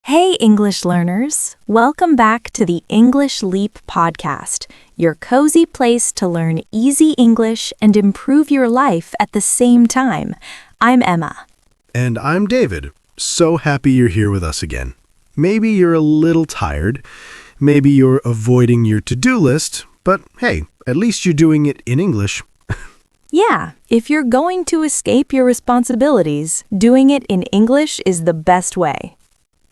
Hey, English learners! Welcome back to the English Leap podcast, your cozy place to learn easy English and improve your life at the same time. I'm Emma. And I'm David. So happy you're here with us again. Maybe you're a little tired. Maybe you're avoiding your to-do list. But hey, at least you're doing it in English. Yeah, if you're going to escape your responsibilities, doing it in English is the best way.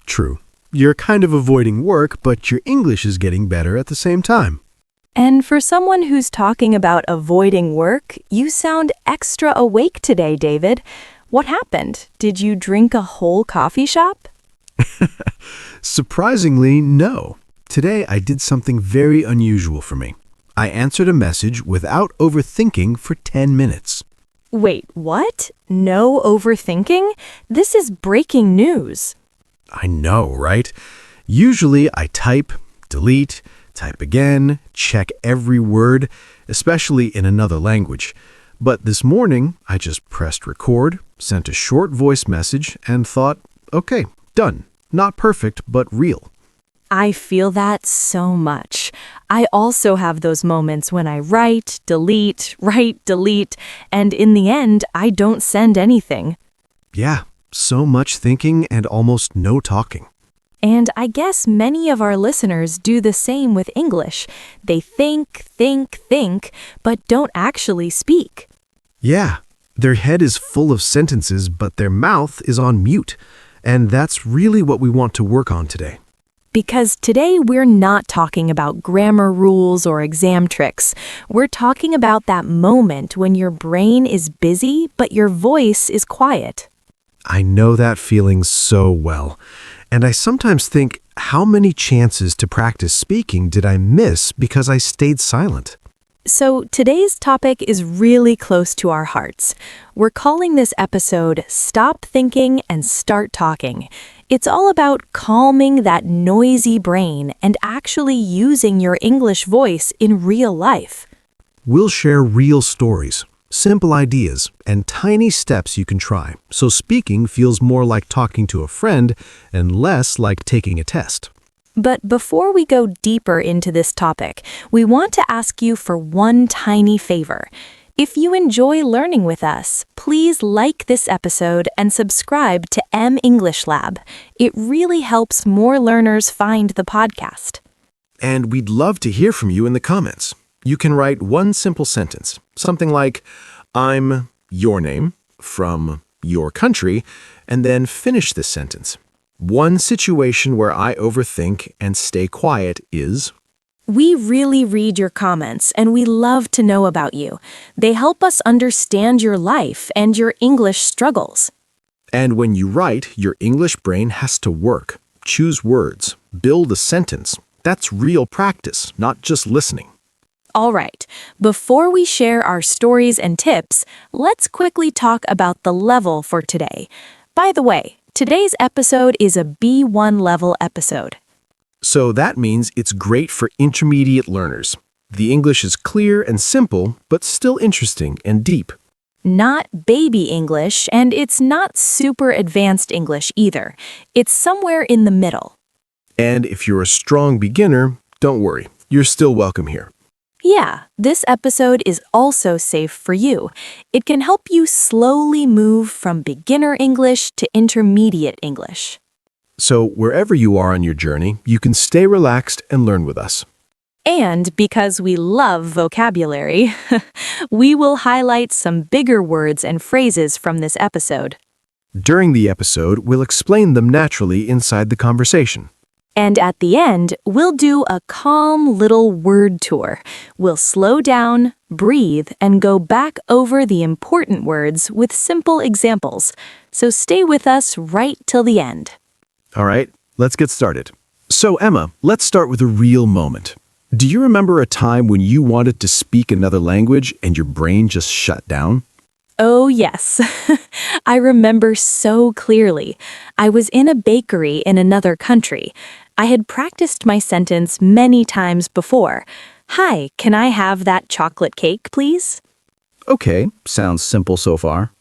True. You're kind of avoiding work, but your English is getting better at the same time. And for someone who's talking about avoiding work, you sound extra awake today, David. What happened? Did you drink a whole coffee shop? Surprisingly, no. Today I did something very unusual for me. I answered a message without overthinking for 10 minutes. Wait, what? No overthinking? This is breaking news. I know, right? Usually I type, delete, type again, check every word, especially in another language. But this morning, I just pressed record, sent a short voice message, and thought, okay, done. Not perfect, but real. I feel that so much. I also have those moments when I write, delete, and in the end, I don't send anything. Yeah, so much thinking and almost no talking. And I guess many of our listeners do the same with English. They think, but don't actually speak. Yeah, their head is full of sentences, but their mouth is on mute. And that's really what we want to work on today. Because today we're not talking about grammar rules or exam tricks. We're talking about that moment when your brain is busy, but your voice is quiet. I know that feeling so well. And I sometimes think, how many chances to practice speaking did I miss because I stayed silent? So today's topic is really close to our hearts. We're calling this episode Stop Thinking and Start Talking. It's all about calming that noisy brain and actually using your English voice in real life. We'll share real stories, simple ideas, and tiny steps you can try, so speaking feels more like talking to a friend and less like taking a test. But before we go deeper into this topic, we want to ask you for one tiny favor. If you enjoy learning with us, please like this episode and subscribe to M English Lab. It really helps more learners find the podcast. And we'd love to hear from you in the comments. You can write one simple sentence, something like, I'm your name from your country, and then finish this sentence. One situation where I overthink and stay quiet is... We really read your comments, and we love to know about you. They help us understand your life and your English struggles. And when you write, your English brain has to work, choose words, build a sentence. That's real practice, not just listening. All right, before we share our stories and tips, let's quickly talk about the level for today. By the way, today's episode is a B1 level episode. So that means it's great for intermediate learners. The English is clear and simple, but still interesting and deep. Not baby English, and it's not super advanced English either. It's somewhere in the middle. And if you're a strong beginner, don't worry, you're still welcome here. Yeah, this episode is also safe for you. It can help you slowly move from beginner English to intermediate English. So wherever you are on your journey, you can stay relaxed and learn with us. And because we love vocabulary, we will highlight some bigger words and phrases from this episode. During the episode, we'll explain them naturally inside the conversation. And at the end, we'll do a calm little word tour. We'll slow down, breathe, and go back over the important words with simple examples. So stay with us right till the end. All right, let's get started. So Emma, let's start with a real moment. Do you remember a time when you wanted to speak another language and your brain just shut down? Oh, yes. I remember so clearly. I was in a bakery in another country. I had practiced my sentence many times before. Hi, can I have that chocolate cake, please? Okay, sounds simple so far.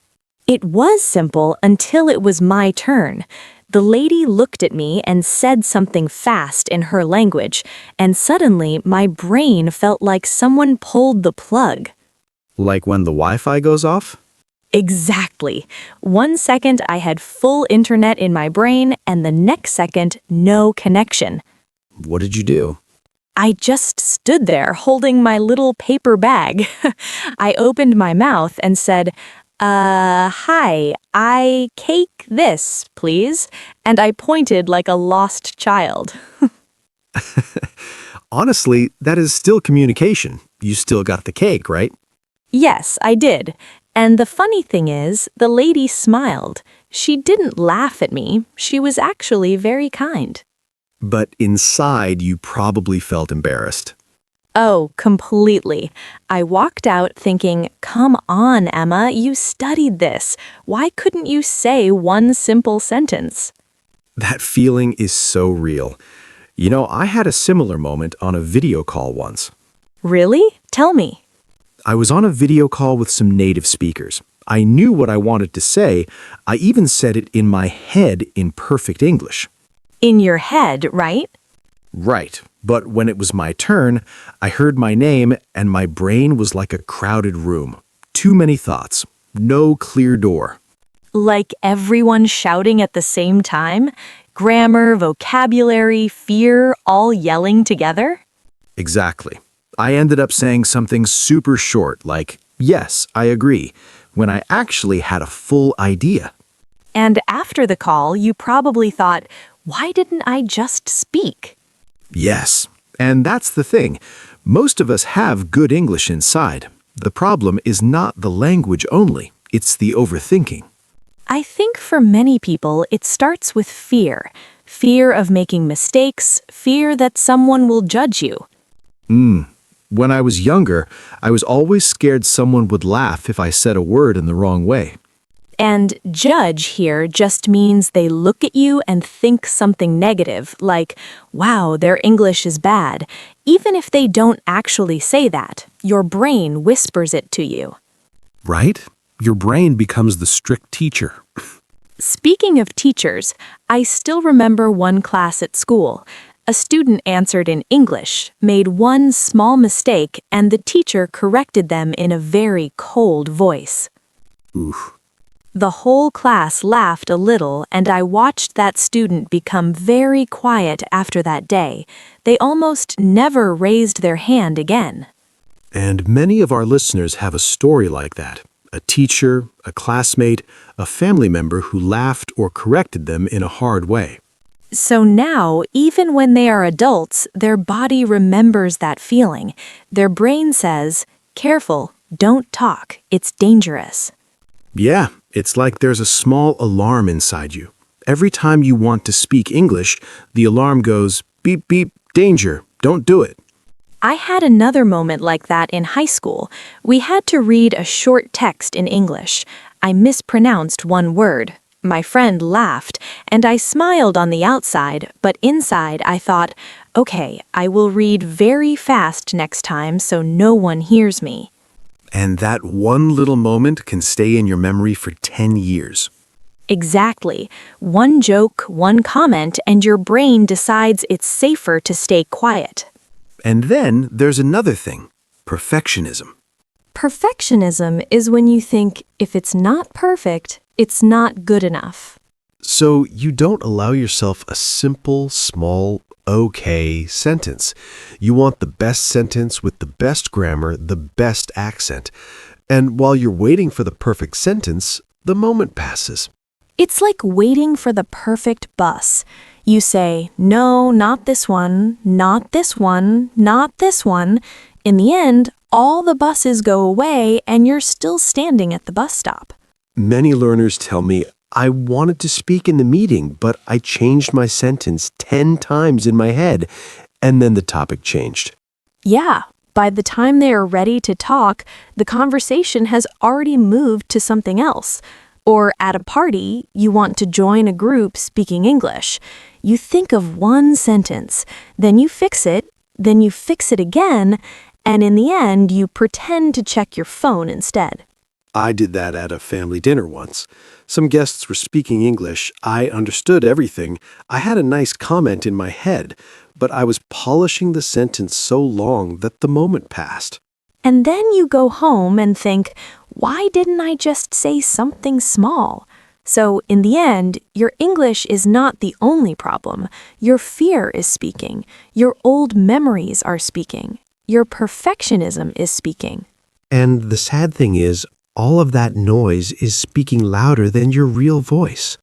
It was simple until it was my turn. The lady looked at me and said something fast in her language, and suddenly my brain felt like someone pulled the plug. Like when the Wi-Fi goes off? Exactly. 1 second I had full internet in my brain, and the next second, no connection. What did you do? I just stood there holding my little paper bag. I opened my mouth and said, hi, I cake this, please. And I pointed like a lost child. Honestly, that is still communication. You still got the cake, right? Yes, I did. And the funny thing is, the lady smiled. She didn't laugh at me. She was actually very kind. But inside, you probably felt embarrassed. Oh, completely. I walked out thinking, come on, Emma, you studied this. Why couldn't you say one simple sentence? That feeling is so real. You know, I had a similar moment on a video call once. Really? Tell me. I was on a video call with some native speakers. I knew what I wanted to say. I even said it in my head in perfect English. In your head, right? Right. But when it was my turn, I heard my name and my brain was like a crowded room. Too many thoughts. No clear door. Like everyone shouting at the same time? Grammar, vocabulary, fear, all yelling together? Exactly. I ended up saying something super short like, yes, I agree, when I actually had a full idea. And after the call, you probably thought, why didn't I just speak? Yes. And that's the thing. Most of us have good English inside. The problem is not the language only. It's the overthinking. I think for many people, it starts with fear. Fear of making mistakes, fear that someone will judge you. When I was younger, I was always scared someone would laugh if I said a word in the wrong way. And judge here just means they look at you and think something negative, like, wow, their English is bad. Even if they don't actually say that, your brain whispers it to you. Right? Your brain becomes the strict teacher. Speaking of teachers, I still remember one class at school. A student answered in English, made one small mistake, and the teacher corrected them in a very cold voice. Oof. The whole class laughed a little, and I watched that student become very quiet after that day. They almost never raised their hand again. And many of our listeners have a story like that. A teacher, a classmate, a family member who laughed or corrected them in a hard way. So now, even when they are adults, their body remembers that feeling. Their brain says, careful, don't talk, it's dangerous. Yeah, it's like there's a small alarm inside you. Every time you want to speak English, the alarm goes, beep, beep, danger, don't do it. I had another moment like that in high school. We had to read a short text in English. I mispronounced one word. My friend laughed, and I smiled on the outside, but inside I thought, okay, I will read very fast next time so no one hears me. And that one little moment can stay in your memory for 10 years. Exactly. One joke, one comment, and your brain decides it's safer to stay quiet. And then there's another thing, perfectionism. Perfectionism is when you think if it's not perfect, it's not good enough. So you don't allow yourself a simple, small, okay sentence. You want the best sentence with the best grammar, the best accent. And while you're waiting for the perfect sentence, the moment passes. It's like waiting for the perfect bus. You say, no, not this one, not this one, not this one. In the end, all the buses go away and you're still standing at the bus stop. Many learners tell me, I wanted to speak in the meeting, but I changed my sentence 10 times in my head, and then the topic changed. Yeah, by the time they are ready to talk, the conversation has already moved to something else. Or at a party, you want to join a group speaking English. You think of one sentence, then you fix it again, and in the end, you pretend to check your phone instead. I did that at a family dinner once. Some guests were speaking English. I understood everything. I had a nice comment in my head, but I was polishing the sentence so long that the moment passed. And then you go home and think, why didn't I just say something small? So in the end, your English is not the only problem. Your fear is speaking. Your old memories are speaking. Your perfectionism is speaking. And the sad thing is, all of that noise is speaking louder than your real voice.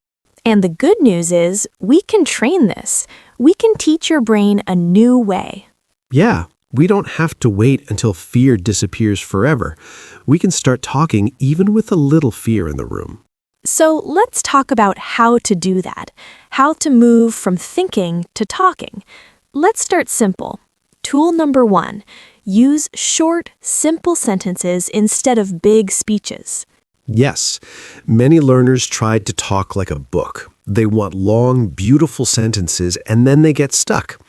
And the good news is, we can train this. We can teach your brain a new way. Yeah, we don't have to wait until fear disappears forever. We can start talking even with a little fear in the room. So let's talk about how to do that, how to move from thinking to talking. Let's start simple. Tool number 1, use short, simple sentences instead of big speeches. Yes, many learners tried to talk like a book. They want long, beautiful sentences and then they get stuck.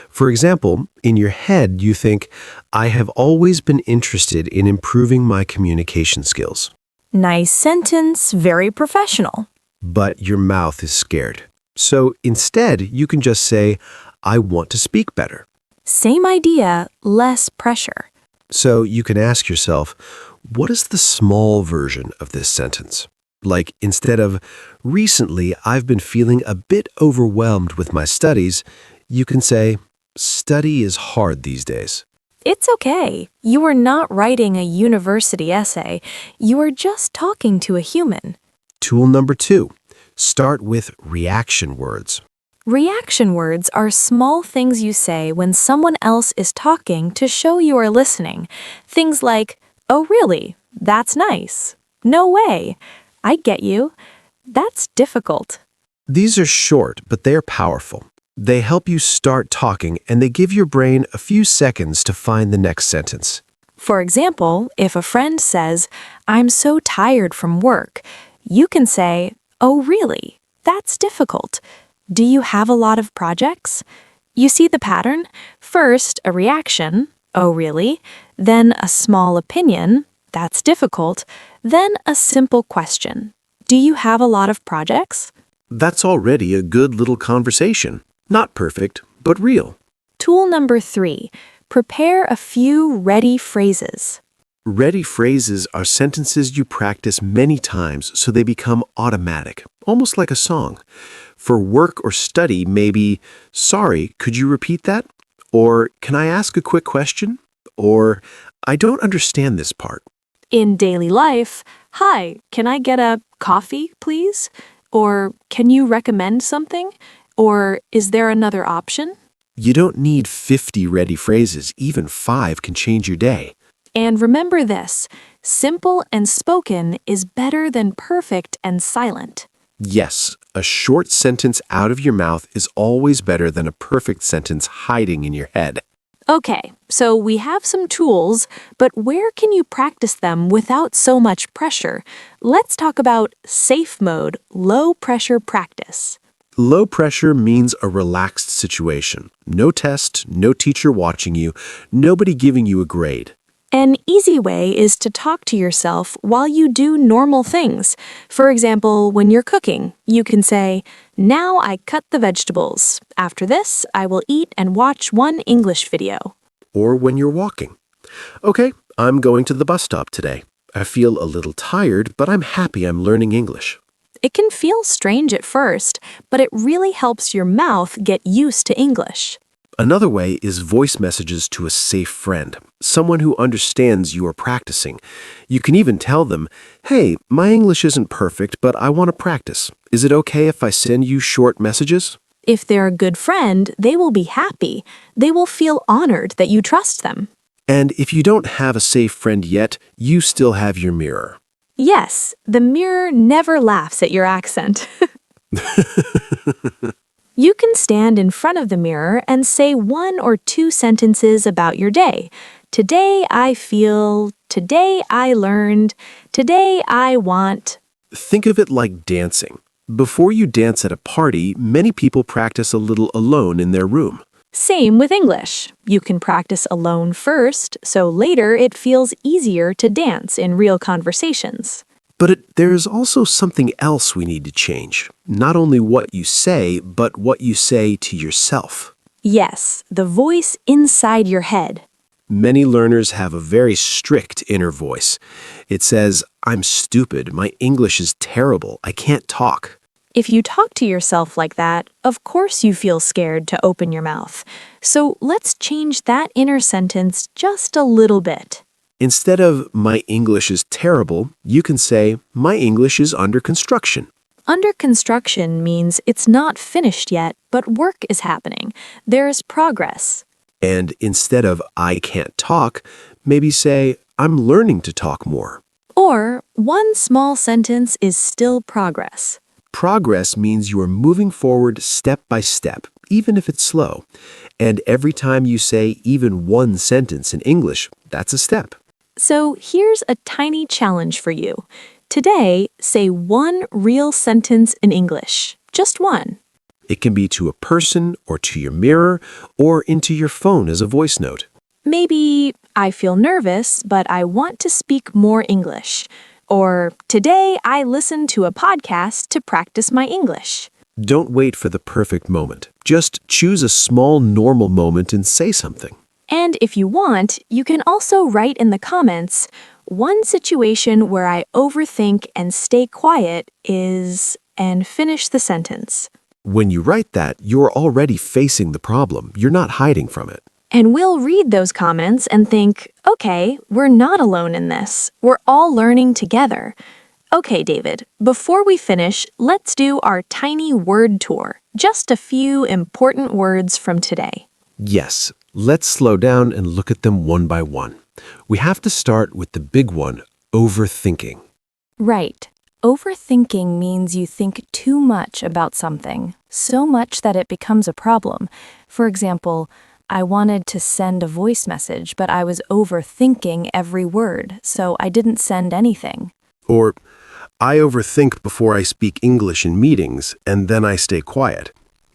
For example, in your head you think, I have always been interested in improving my communication skills. Nice sentence, very professional. But your mouth is scared. So instead, you can just say, I want to speak better. Same idea, less pressure. So you can ask yourself, what is the small version of this sentence? Like instead of, recently I've been feeling a bit overwhelmed with my studies, you can say, study is hard these days. It's okay. You are not writing a university essay. You are just talking to a human. Tool number 2, start with reaction words. Reaction words are small things you say when someone else is talking to show you are listening. Things like, oh really? That's nice. No way. I get you. That's difficult. These are short, but they are powerful. They help you start talking and they give your brain a few seconds to find the next sentence. For example, if a friend says, I'm so tired from work, you can say, oh really? That's difficult. Do you have a lot of projects? You see the pattern? First, a reaction, oh really? Then a small opinion, that's difficult. Then a simple question, do you have a lot of projects? That's already a good little conversation. Not perfect, but real. Tool number 3, prepare a few ready phrases. Ready phrases are sentences you practice many times so they become automatic, almost like a song. For work or study, maybe, sorry, could you repeat that? Or, can I ask a quick question? Or, I don't understand this part. In daily life, hi, can I get a coffee, please? Or, can you recommend something? Or, is there another option? You don't need 50 ready phrases, even 5 can change your day. And remember this, simple and spoken is better than perfect and silent. Yes, a short sentence out of your mouth is always better than a perfect sentence hiding in your head. Okay, so we have some tools, but where can you practice them without so much pressure? Let's talk about safe mode, low pressure practice. Low pressure means a relaxed situation. No test, no teacher watching you, nobody giving you a grade. An easy way is to talk to yourself while you do normal things. For example, when you're cooking, you can say, now I cut the vegetables. After this, I will eat and watch one English video. Or when you're walking. Okay, I'm going to the bus stop today. I feel a little tired, but I'm happy I'm learning English. It can feel strange at first, but it really helps your mouth get used to English. Another way is voice messages to a safe friend, someone who understands you are practicing. You can even tell them, hey, my English isn't perfect, but I want to practice. Is it okay if I send you short messages? If they're a good friend, they will be happy. They will feel honored that you trust them. And if you don't have a safe friend yet, you still have your mirror. Yes, the mirror never laughs at your accent. You can stand in front of the mirror and say 1 or 2 sentences about your day. Today I feel, today I learned, today I want. Think of it like dancing. Before you dance at a party, many people practice a little alone in their room. Same with English. You can practice alone first, so later it feels easier to dance in real conversations. But there's also something else we need to change. Not only what you say, but what you say to yourself. Yes, the voice inside your head. Many learners have a very strict inner voice. It says, I'm stupid, my English is terrible, I can't talk. If you talk to yourself like that, of course you feel scared to open your mouth. So let's change that inner sentence just a little bit. Instead of, my English is terrible, you can say, my English is under construction. Under construction means it's not finished yet, but work is happening. There is progress. And instead of, I can't talk, maybe say, I'm learning to talk more. Or, one small sentence is still progress. Progress means you are moving forward step by step, even if it's slow. And every time you say even one sentence in English, that's a step. So here's a tiny challenge for you. Today, say one real sentence in English. Just one. It can be to a person or to your mirror or into your phone as a voice note. Maybe, I feel nervous, but I want to speak more English. Or, today I listened to a podcast to practice my English. Don't wait for the perfect moment. Just choose a small, normal moment and say something. And if you want, you can also write in the comments, one situation where I overthink and stay quiet is, and finish the sentence. When you write that, you're already facing the problem. You're not hiding from it. And we'll read those comments and think, okay, we're not alone in this. We're all learning together. Okay, David, before we finish, let's do our tiny word tour. Just a few important words from today. Yes, let's slow down and look at them one by one. We have to start with the big one, overthinking. Right. Overthinking means you think too much about something, so much that it becomes a problem. For example, I wanted to send a voice message, but I was overthinking every word, so I didn't send anything. Or, I overthink before I speak English in meetings, and then I stay quiet.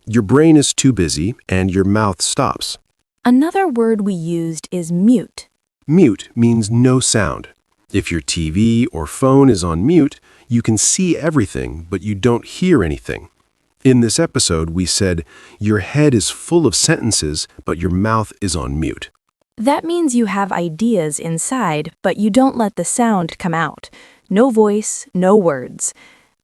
Your brain is too busy, and your mouth stops. Another word we used is mute. Mute means no sound. If your TV or phone is on mute, you can see everything, but you don't hear anything. In this episode, we said, your head is full of sentences, but your mouth is on mute. That means you have ideas inside, but you don't let the sound come out. No voice, no words.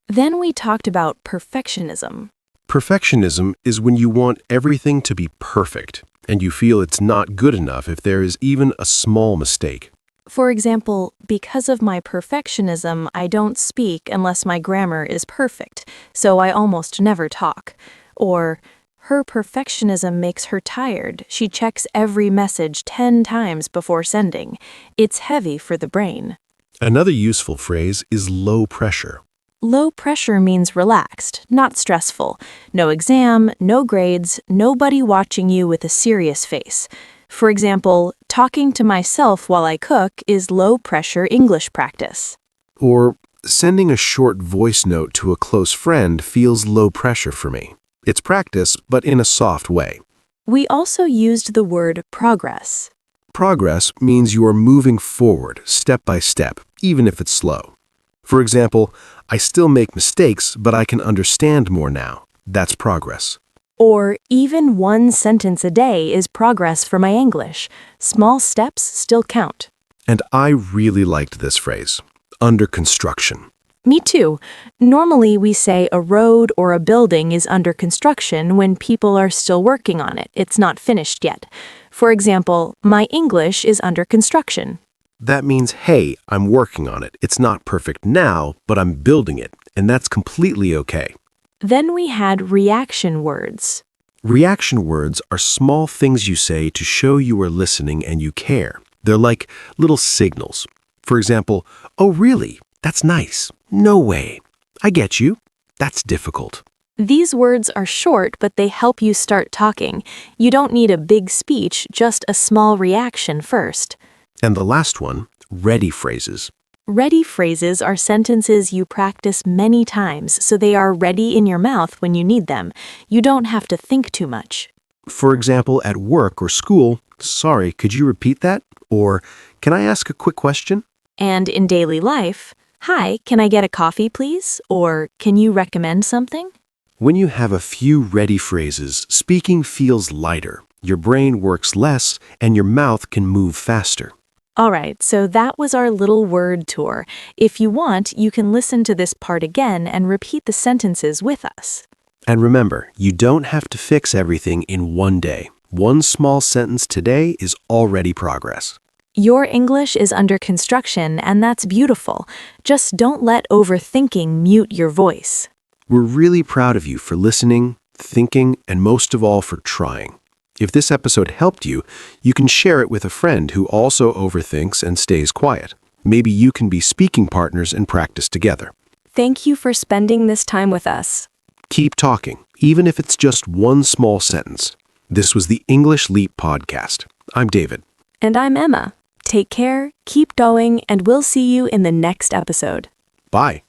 Then we talked about perfectionism. Perfectionism is when you want everything to be perfect, and you feel it's not good enough if there is even a small mistake. For example, because of my perfectionism, I don't speak unless my grammar is perfect, so I almost never talk. Or, her perfectionism makes her tired. She checks every message 10 times before sending. It's heavy for the brain. Another useful phrase is low pressure. Low pressure means relaxed, not stressful. No exam, no grades, nobody watching you with a serious face. For example, talking to myself while I cook is low-pressure English practice. Or, sending a short voice note to a close friend feels low pressure for me. It's practice, but in a soft way. We also used the word progress. Progress means you are moving forward, step by step, even if it's slow. For example, I still make mistakes, but I can understand more now. That's progress. Or, even one sentence a day is progress for my English. Small steps still count. And I really liked this phrase, under construction. Me too. Normally we say a road or a building is under construction when people are still working on it. It's not finished yet. For example, my English is under construction. That means, hey, I'm working on it. It's not perfect now, but I'm building it, and that's completely okay. Then we had reaction words. Reaction words are small things you say to show you are listening and you care. They're like little signals. For example, oh really? That's nice. No way. I get you. That's difficult. These words are short, but they help you start talking. You don't need a big speech, just a small reaction first. And the last one, ready phrases. Ready phrases are sentences you practice many times, so they are ready in your mouth when you need them. You don't have to think too much. For example, at work or school, sorry, could you repeat that? Or, can I ask a quick question? And in daily life, hi, can I get a coffee, please? Or can you recommend something? When you have a few ready phrases, speaking feels lighter, your brain works less, and your mouth can move faster. All right, so that was our little word tour. If you want, you can listen to this part again and repeat the sentences with us. And remember, you don't have to fix everything in one day. One small sentence today is already progress. Your English is under construction, and that's beautiful. Just don't let overthinking mute your voice. We're really proud of you for listening, thinking, and most of all for trying. If this episode helped you, you can share it with a friend who also overthinks and stays quiet. Maybe you can be speaking partners and practice together. Thank you for spending this time with us. Keep talking, even if it's just one small sentence. This was the English Leap Podcast. I'm David. And I'm Emma. Take care, keep going, and we'll see you in the next episode. Bye.